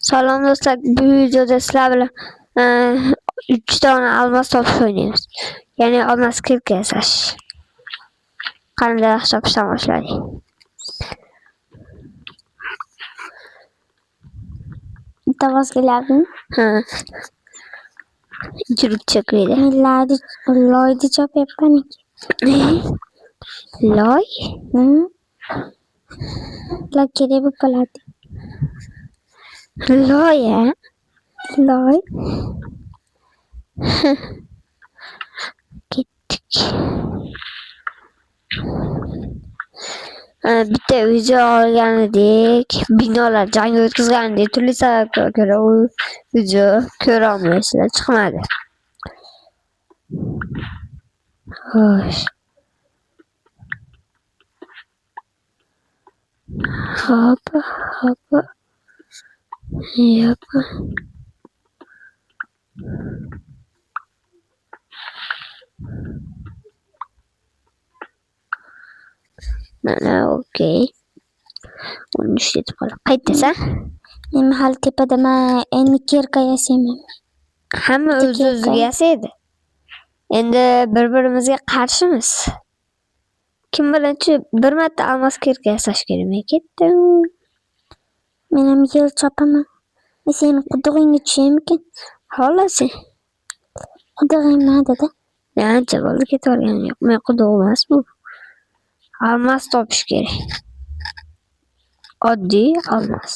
Salom do'stlar, bu videoda sizlar bilan 3 dona almos topish o'ynaymiz. Ya'ni almos kirka yasash. Qanday topishdan boshladik. Tavas geldin. Ha. Jurut çakıydı. Loydi çok yapanik. Loy? Hı? La kere bu kalati. Loy ya? Loy. Gittik. Bitta video olgandik. Binolar jang o'tkazgandik. Turli sabablarga ko'ra u video ko'ra olmaysizlar, chiqmadi. Xo'sh. Hop. Yep. Mana okey. 13 yetib qoldi. Qaytasa? Men hal tepada men endi kirka yasayman. Hamma o'z-o'ziga yasaydi. Endi bir-birimizga qarshimiz. Kim birinchi bir marta almos kirka yasash kerak. Men ketdim. Men ham yil chopaman. Men seni qudug'ingga tushaymikin? Xohlasa. Qudug'ing nimada? Ancha bo'ldi ketvorganim yo'q. Men quduq emas bu. Almos topish kerak. Oddiy almos.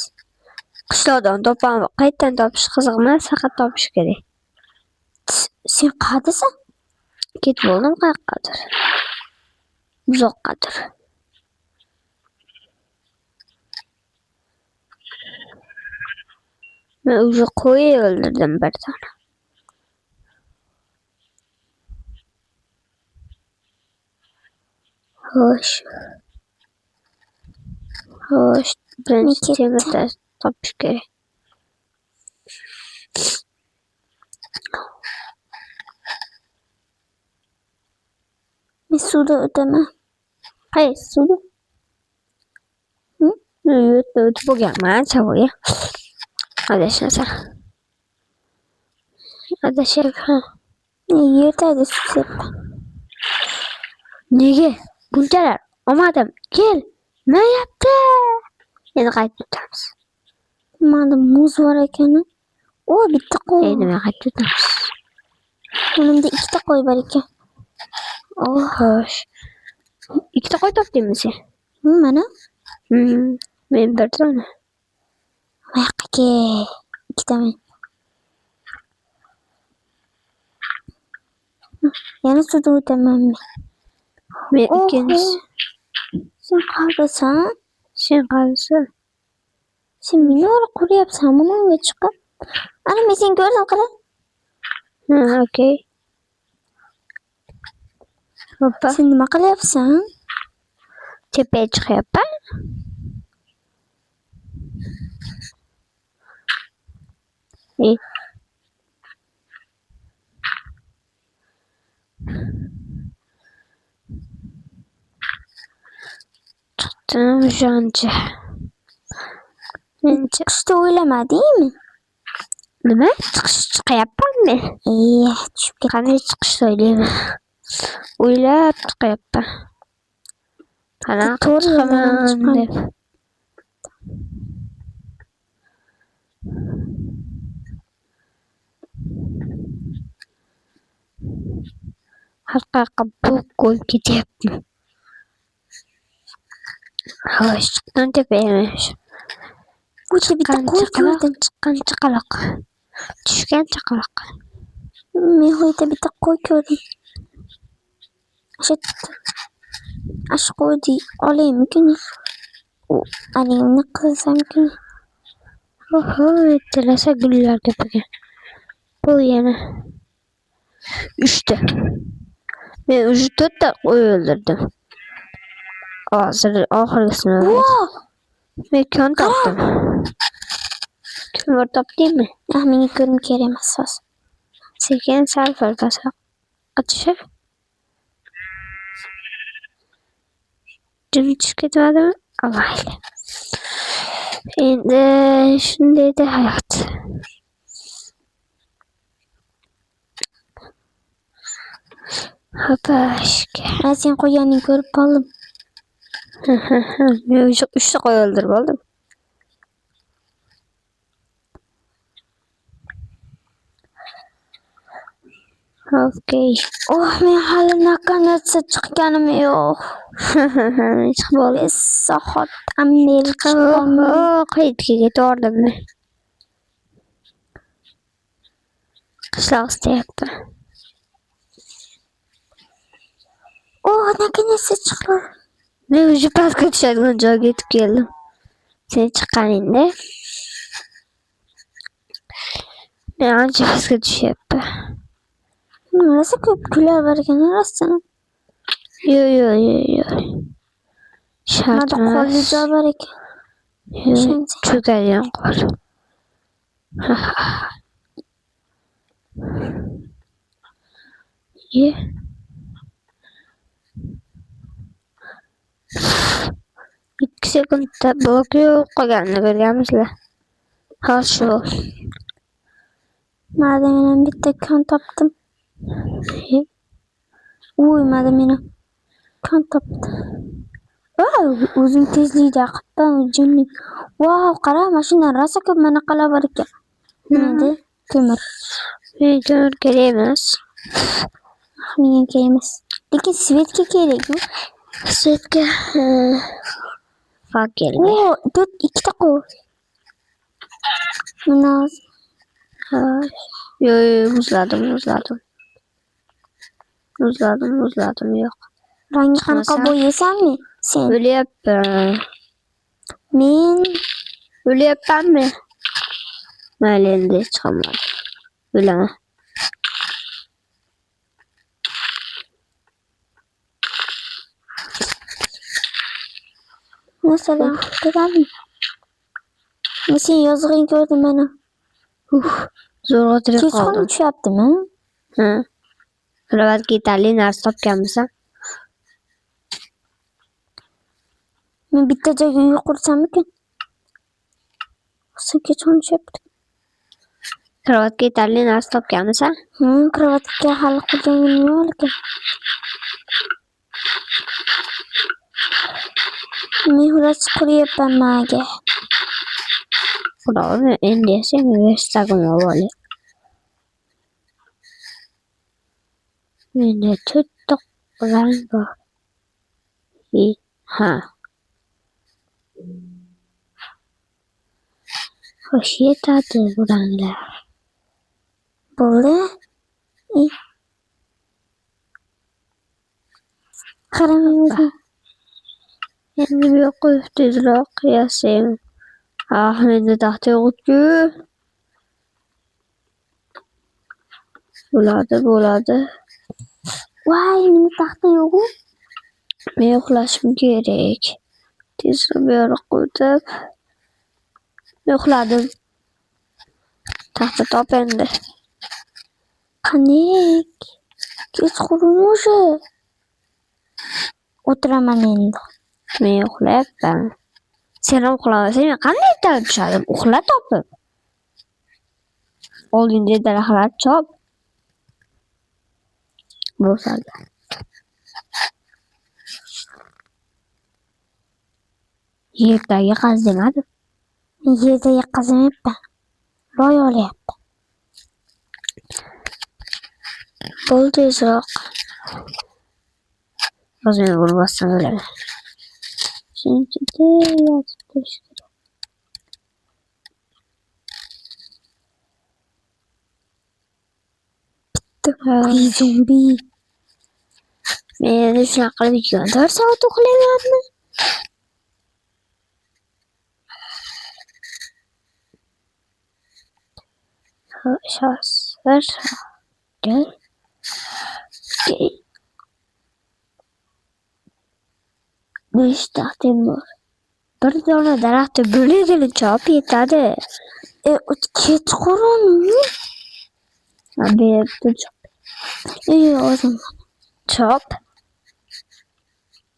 Qishloqdan topaman. Qayerdan topish qiziq emas, faqat topish kerak. Sen qayerdasan? Ketib bo'ldim qayoqqadir. Uzoqqadir. Men o'zi qo'y o'ldirdim bir dona. Xo'sh. Birinchi temir topish kerak. Men suvda o'taman. Qaysi suvda? Yo'q, o'tib bo'lganman, ancha bo'lgan. Adashmasam. Adashyapman. Yerda suv sepman. Nega? Bunchalar olmadim. Kel. Nima yapti? Endi qaytib o'tamiz. Manda muz bor ekan. O, bitta qo'y. Endi men qaytib o'tamiz. Menimda ikkita qo'y bor ekan. Xo'sh. Ikkita qo'y topdingmi sen? Mana. Men bir dona. Voyaqqa. Ikkita men. Yana suvda o'taman men. Men ikkinchisi. Sen qayerdasan? Sen qayerdasan? Sen minora quryapsan, bunga chiqib. Ana men seni ko'rdim qara. Okey. Hoppa. Sen nima qilyapsan? Tepaga chiqyapman. Chiqdim o'shancha. Men chiqishni o'ylamadingmi? Nima? Chiqyapman men. Tushib ketdim. Qanday chiqishni o'ylayman? O'ylab chiqyapman. Qanaqa chiqaman deb. Har qayoqqa bo'lib qo'yib ketyapman. Xo'sh, chiqdim tepaga. O'sha bitta qo'y ko'rdim. Chiqqan chaqaloq. Tushgan chaqaloq. Men hoyda bitta qo'y ko'rdim. Ash qo'yni olaymikin? Alimni qilsamkin? Tilasa gullar tepaga. Bu yana 3ta. Men 4ta qo'y o'ldirdim. Hozir oxirgisini o'ldirdim. Men kon topdim. Ko'mir topdingmi? Menga ko'rim kerak emas. Sekin sal pastroq qachishib. Jim chiqib ketmadimi? Alayli. Endi shundaydi hayot. Hopashka. Men sen qo'yganingni ko'rib qoldim. Men o'sha 3 ta qo'y o'ldirib oldim. Okey. Oh, men hali nakонец-то chiqqanim yo'q. Chiqib oldim. 5 soatdan beri chiqqanim. Qaytga ketordim men. Qishloq istayapti. Oh, nakонец-то chiqdim. Men o'sha pastga tushadigan joyga yetib keldim. Sen chiqqaningda men ancha pastga tushyapti. Rosa ko'p gullar bor ekan rostdan. Yo'q. Shart Mana qolli joy bor ekan. Cho'kadigan qor. Ye. 2 sekundda blok yo'q qolganini ko'rganmisizlar. Ha shu. Mana men bitta kon topdim. Uy, mana men kon topdim. Wow, o'zim tezlikda qatdan jinni. Wow, qara, mashina rosa ko'p manaqalar bor ekan. Nima ko'mir. Men ko'mir kerak emas. Menga kerak emas. Lekin svetga kerak-ku. Svetga fakir. Oh, 2 ta qo'y. Mana Yo'q, muzladim. Yo'q. rangi qanaqa bo'yasanmi sen? O'lyapman. Men O'lyapmanmi? Mayli, endi chiqaman. O'laman. masalan ko'rami? Men sen yozig'ing ko'rdim mana. Zo'rg'a tirik Kechqurun qoldim. tushyaptimi? Ha. Kravatga yetarli narsa topganmisan? Men bitta joyga uy qursam-mikin? Sen kechqurun tushyapti. Kravatga yetarli narsa topganmisan? Kravatga hali qurganim yo'q lekin. Men hurras quryapman maga. Xudoim, endi sen verstagim olib. Menda 4 ta rang bor. Ha. Xo'sh, yetadi bu ranglar. Bo'ldi. Qaramang. Endi bu yoqqa tezroq yasang. Menda taxta yo'q-ku. Bo'ladi. Voy, meni taxta yo'q-ku. Men uxlashim kerak. Tezroq bu yoqqa o'tib. Uxladim. Taxta top endi. Qanday? Kechqurun o'sha. O'tiraman endi. Men uxlayapman. Sen uxlamasang men qanday ertalab tushadim? Uxla topib. Oldingda daraxtlar chop. Bo'lsada. Yerdagi qaz demadim. Yerdagi qazamayapman. Loy olyapman. Bo'l tezroq. O'zim urmasdan o'laman. Shunchaki yotib turish kerak. Bitta zombi. Men endi shunaqa qilib 24 soat uxlaymanmi? Shosir. Okey. 5 taxtim bor. Bir dona daraxtni bo'lagini chop yetadi. Kechqurunmi? Beribdi chop. O'zim. Chop.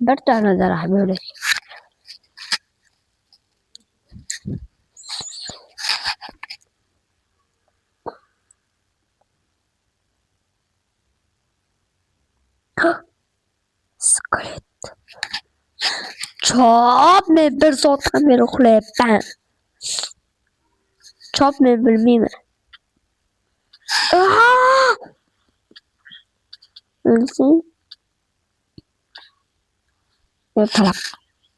Bir dona daraxt bo'lag. chop men bir soatdan beri uxlayapman. Chop men bilmayman. O'lsang palak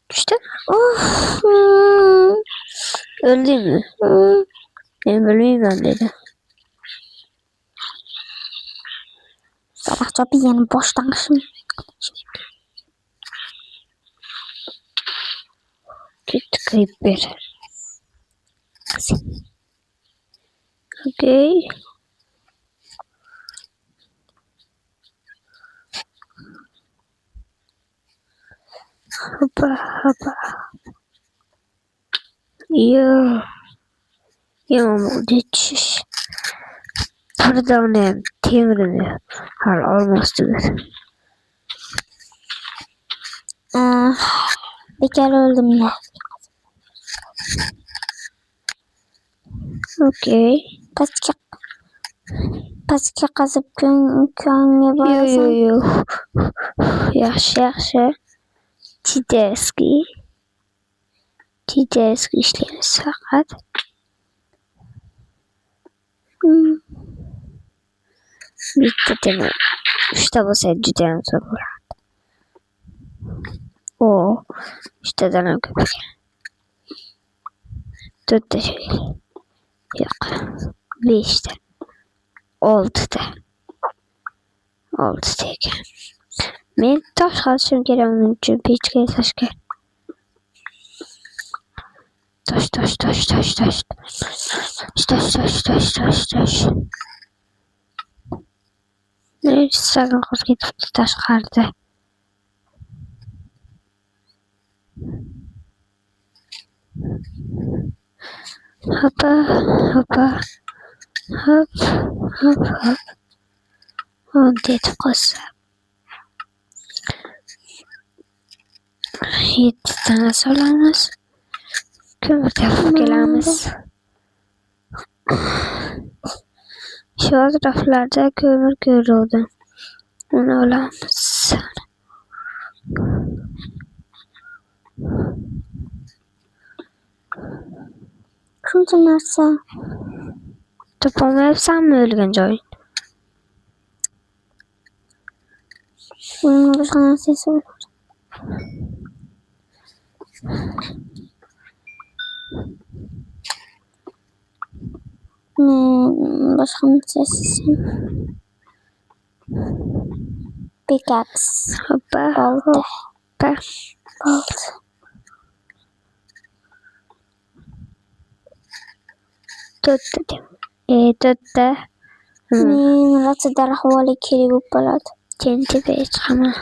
tushdi. O'ldingmi? Men bilmayman dedi. Salak chopi yana boshlang'ishim. Git creeper. Okay. Hoppa hoppa. Yağmurdaçış. Pardon, temirini har olmasınız. Bekar öldüm ya. Okay. Pastga qazib ko'ngga borasan. Yo. Yaxshi. Tideski ishlaymiz faqat. Bitta temir. 3ta bo'lsa juda ham zo'r bo'ladi. O, 3tadan ham ko'p ekan. 4ta yo'q. 5ta. 6ta. 6ta ekan. Men tosh qazishim kerak uning uchun pechga yasashga. Tosh. Sakın qo'rqib ketibdi tashqarida. Hoppa. Hop. O'nta etib qolsa. 7tani solamiz. Ko'mir topib kelamiz. Shu atroflarda ko'mir ko'ruvdim. Uni olamiz. Shuncha narsa. Topolmayapsanmi o'lgan joying? Boshqa narsasi bor. Boshqa narsasi. Pickaxe. Hoppa. To'rtta. Men rosa darhvoli kerak bo'lib qoladi. Tepaga chiqaman.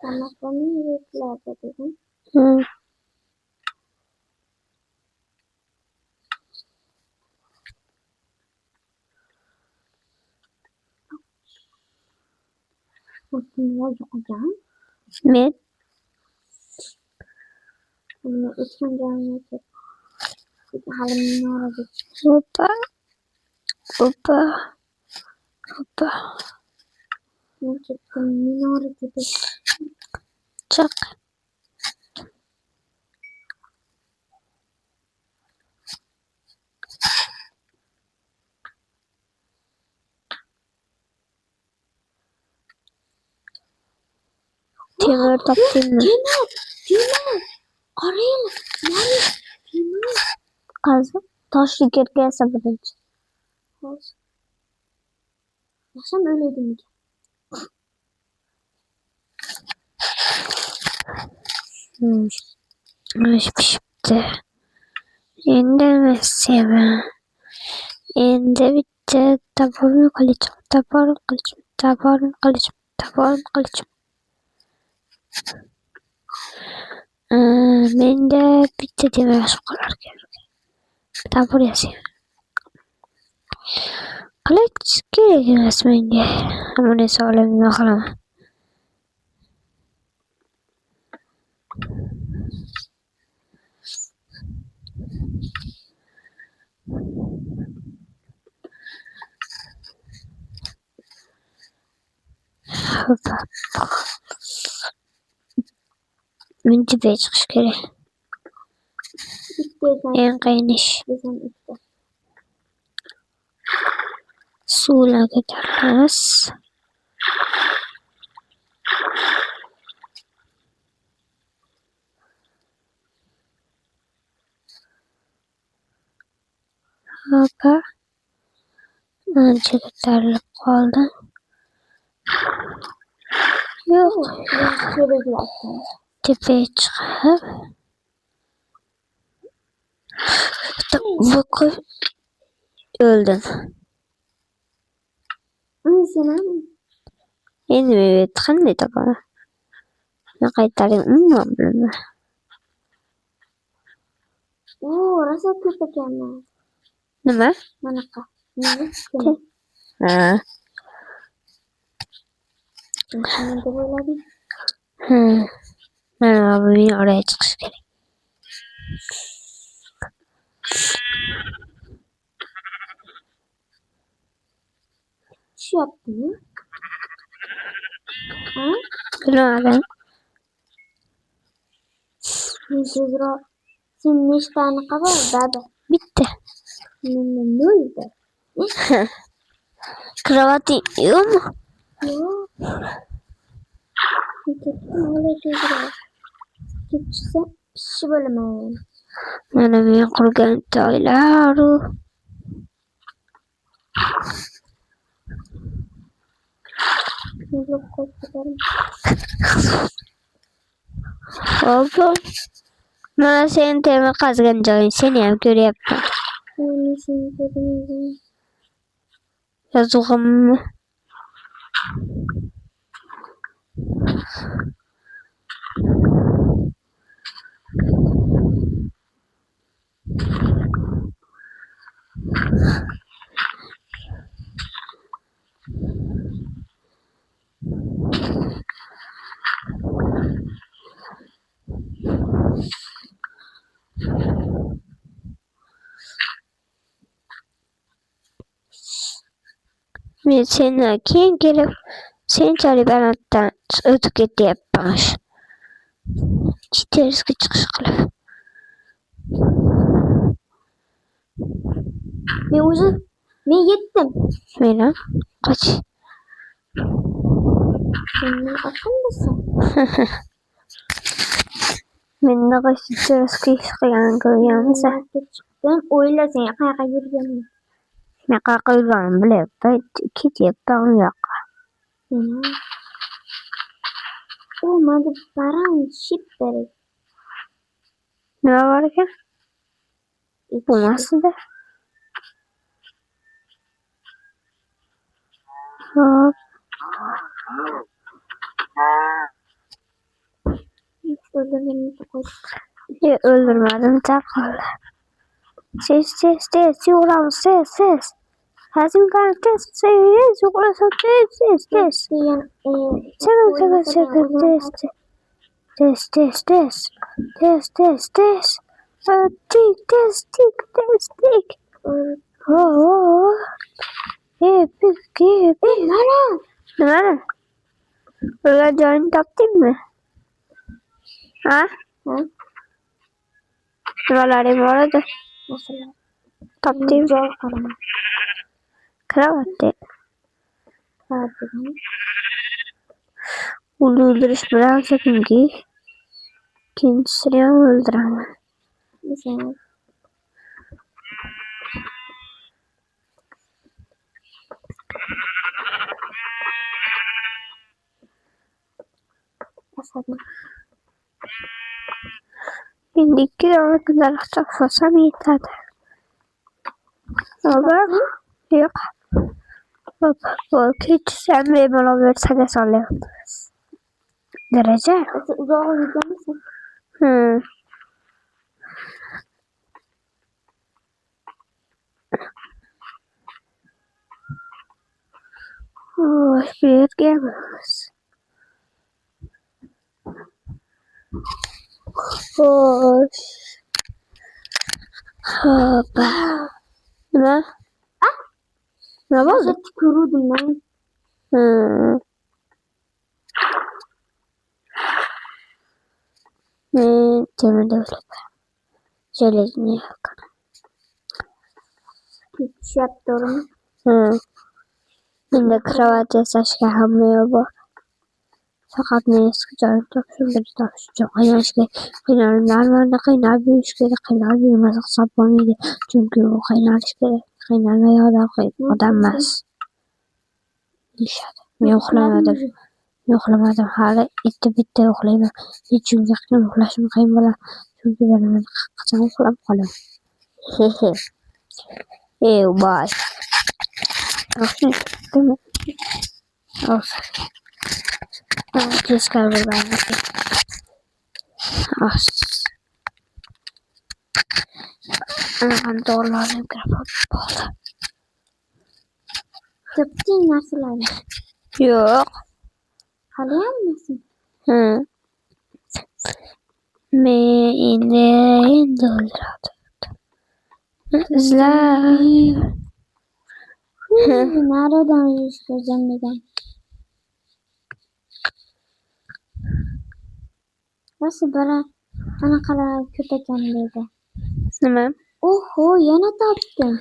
Anaqani yurtlarda dedim. Men o'tgan joyimga hali minoraga hoppa. minora tepa Chiq. Temir topdingmi? qarang, qazib toshli kerga yasab birinchi. Yaxshim o'laydim. Osh pishibdi. Endi sevaman. Endi bitta toporim qilichim. Menda bitta temir yashib qolar kerak. Topor yasayman. Qilich kerak emas menga. Buni sog'ligimga qilaman. Hoppa. Men tepeye çıkış gerek. En qiyin ish. Suvlarga ko'tarilamiz. Hoppa. Ancha ko'tarilib qoldi. Yo'q. Tepeye chiqib. Voqif öldüm. Endi men qanday topaman? Men qaytarib umuman bilmayman. Rosa ko'p ekanman. Nima? Manaqa. Ha. Shunday deb o'yladim. Mana bu oraya chiqish kerak. Tushyaptimi? Ha? Bilmadim. Men tezroq. Sen nechtani qabul dadi? Bitta. Menda nolda. Kravating yo'qmi? Yo'q. Nega tezroq? Kechsa pishi bo'laman. Mana men qurgan toylaru. Tezroq qo'yib Hoppa. Mana sen temir qazgan joying seni ham ko'ryapman. Men seni ko'rdim. Yozug'imni. Men sendan keyin kelib senchalik balanddan o'tib ketyapman. Terisga chiqish qilib. Men yetdim. Meni qoch. Sen aqllisan. Meni qoch terisga ish qilgan ko'rganmisan. Chiqdim. O'yla sen qayerga yurganini. Men qayerga yurganimni bilyapman. Ketyapman u yoqqa. Mana baran ship berib. Nima bor ekan? Bo'lmasdi. Hop. Öldürmedim takıldı. Ses, yoğuram ses. Hazım kan ses, yoğurasa ses. Çekil, ses. Tik. Oh. Hep. Nana. Böyle join taptın mı? Ha? Şuraları bu arada. Mesela. Taptım. Kravatı. Bunu öldürüş bıraksın ki. Kendisini öldüremem. Mesela. Asadım. Şimdi 2 tane kadar saklasam yeter. Ama yok. Bak hiç sen benim olabilirsen sallıyorum. Derece? Uzağa yüklenirsin. Bir gelmez. Hoş. Hoppa. Ne? Ne var? Tükürürdüm ben. ketdimi deb o'yladim. Железный yaqin. Ketishyaptimi? Menda kravat yasashga hamma bor. Faqat men eski joyim topishim uchun qiynalishga qiynalib yurish kerak. Qiynalib yurmasa hisob bo'lmaydi. Chunki u qiynalish kerak. Qiynalmay odam emas. Deyishadi. Men uxlamadim. Hali bitta uxlayman. Nechunki uxlashim qiyin bo'ladi. Chunki bilaman qachon uxlab qolaman. Boy. Tezkor bo'lmaydi. Anaqani to'g'rilarim kirib bo'ldi. Topding narsalarni? Yo'q. Haliyammisan? Men endi o'ldiradi. Izlab. Naridan yurishga o'rganmagan. Rosa biri anaqalar ko'p ekan dedi. Nima? Oho, yana topdim.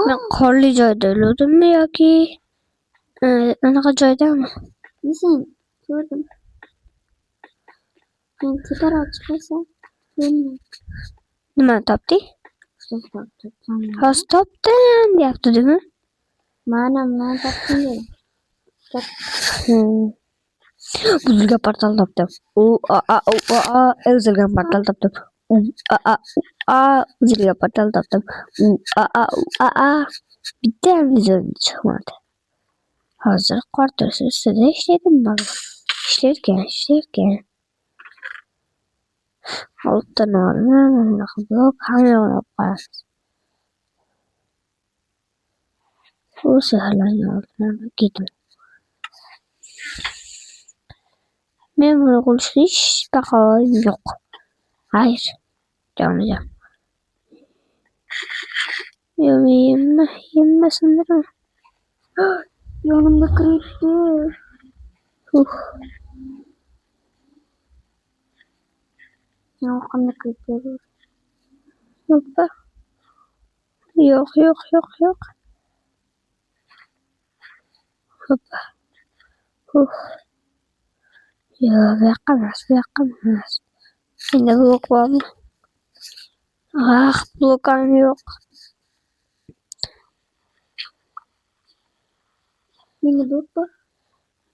Men qorli joyda o'ldimmi yoki anaqa joydami? Sen ko'rdim. Men teparoq chiqsam, Nima topding? Hozir topdim deyapti-dimi? Mana topdim dedi. Uzilgan portal topdim. Uzilgan portal topdim. Uzilgan portal topdim. Bitta ham joyim chiqmadi. Hozir qorto'si ustida ishlaydim bor. Ishlayotgan. Oltin olma, blok hamma olib qo'yamiz. Bu sehrlarni oldim, ketdim. Men buni qilishga hech taqoyim yo'q. Hayır. Jonim. Yemmasindir. Yonimga kiribdi. Yo'qimni kiribdi. Hoppa. Yo'q. Hoppa. Yo'q, bu yoqqa emas. Endi blok bormi? Blok ham yo'q. Meni blok bor.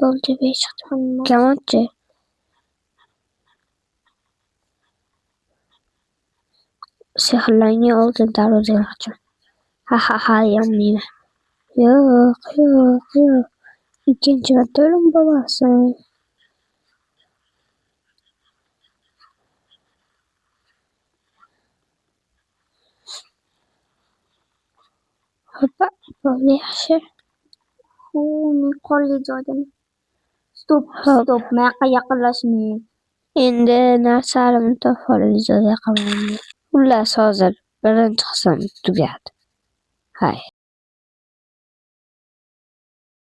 Bo'ldi, chiqdim. Kamonchi. Sehrlangan oltin darvozaga ochdim. Ha, yommayman. Yo'q. Ikkinchi marta o'lim bo'lmasin. Hoppa, bo'ldi yaxshi. Men qorli joydaman. Stop. Men yaqinlashmayman. Endi narsalarimni topib joyga qolaman. Xullas hozir birinchi qism tugadi. Hay.